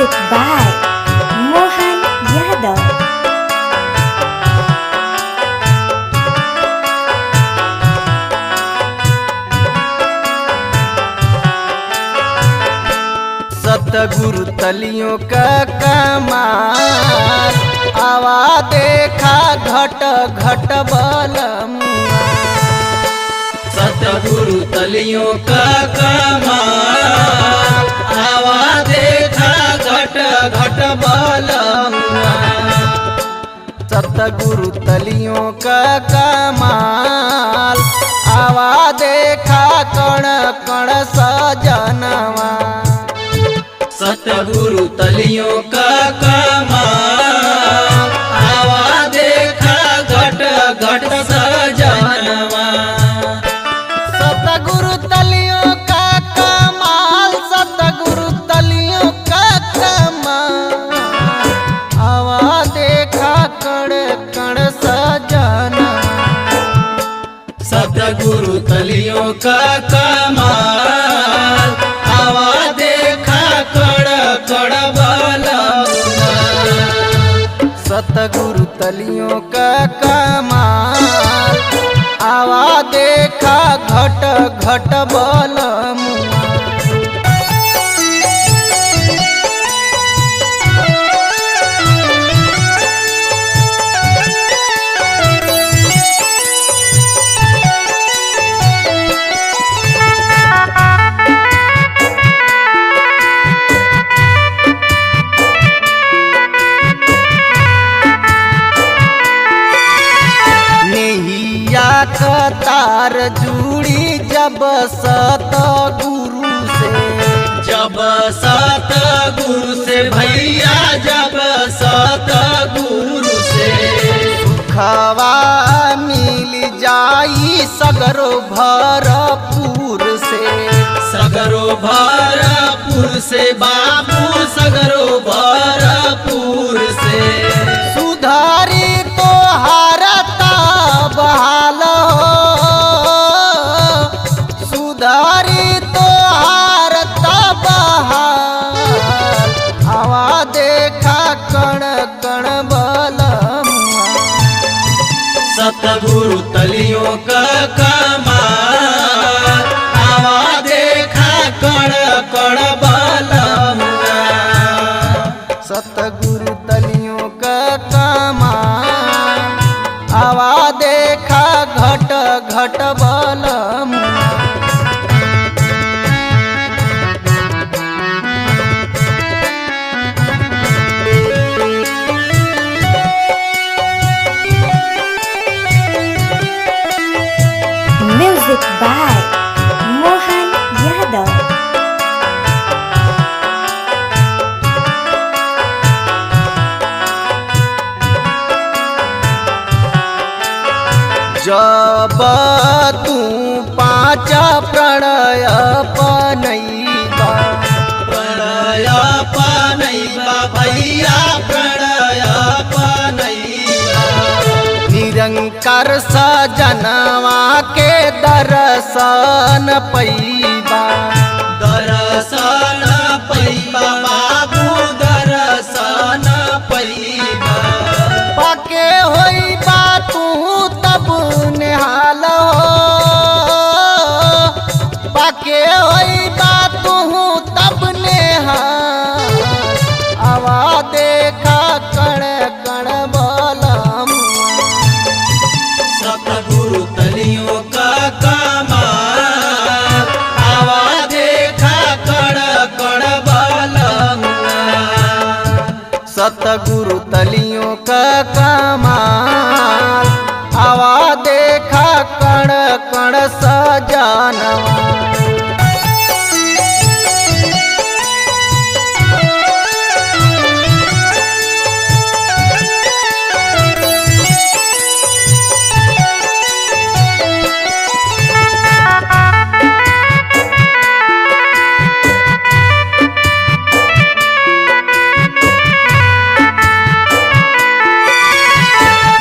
Music by Mohan Yadav. सतगुरु तलियों का कमाल आवा देखा घट घट बलमुआ। सतगुरु तलियों का कमाल आवा देखा घट घट बलमुआ। सतगुरु तलियों का कमाल आवा देखा कण कण सजनवा। सतगुरु तलियों का कमाल आवा देखा घट घट सजनवा। सतगुरु तलियों का कमाल सतगुरु तलियों का कमाल आवा देखा कण कण सजनवा। सतगुरु तलियों का कमाल आवा देखा कड़ कड़ बलमुआ। सतगुरु तलियों का कमाल आवा देखा घट घट बलमुआ। कतार जुड़ी जब सतगुरु से। जब सतगुरु से भैया जब सतगुरु से सुखवा मिल जाई सगरो भरपूर से। सगरो भरपूर से बाबू सगरो भरपूर से सुधारी तो हारता बहाल सुधारी तो हारता बहाल आवा देखा कण कण बलमुआ। सतगुरु तलियों का कमाल आवा देखा कण कण बलमुआ। सतगुरु तलियों का कमाल आवा देखा घट घट बलमुआ। Music by Mohan Yadav. जब तू पाँच प्रणय पनैबा प्रणय पनैबा भैया प्रणय पनैबा। निरंकार सजनवा के दर्शन पैबा दर्शन पैबा बाबू दर्शन पैबा। पाके होइबा तू तब निहाल पाके होइबा तू तब निहाल आवा देखा कण कण बलमुआ। सतगुरु तलियों का कमाल आवा देखा कण कण बलमुआ। सतगुरु तलियों का कमाल आवा देखा कण कण सजनवा।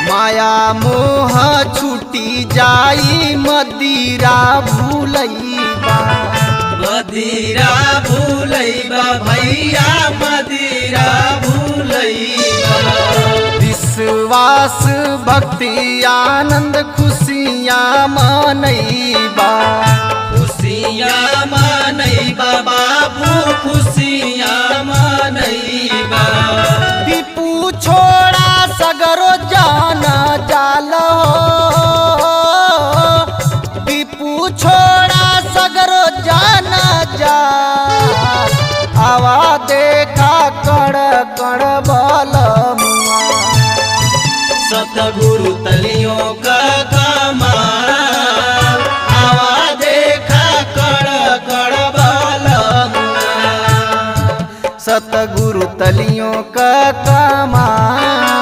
माया मोह छूटी जाई मदिरा भूलई भूलैबा भैया मदिरा भूलैबा। विश्वास भक्ति आनंद खुशियाँ मनैबा, खुशियाँ मनैबा बाबू खुशियाँ मनैबा। दीपू छोड़ा सगरो जाना जाल हो, दीपू छोड़ा सगरो जाना जा। आवा देखा कण कण बलमुआ, सतगुरु तलियों का कमाल। आवा देखा कण कण बलमुआ, सतगुरु तलियों का कमाल।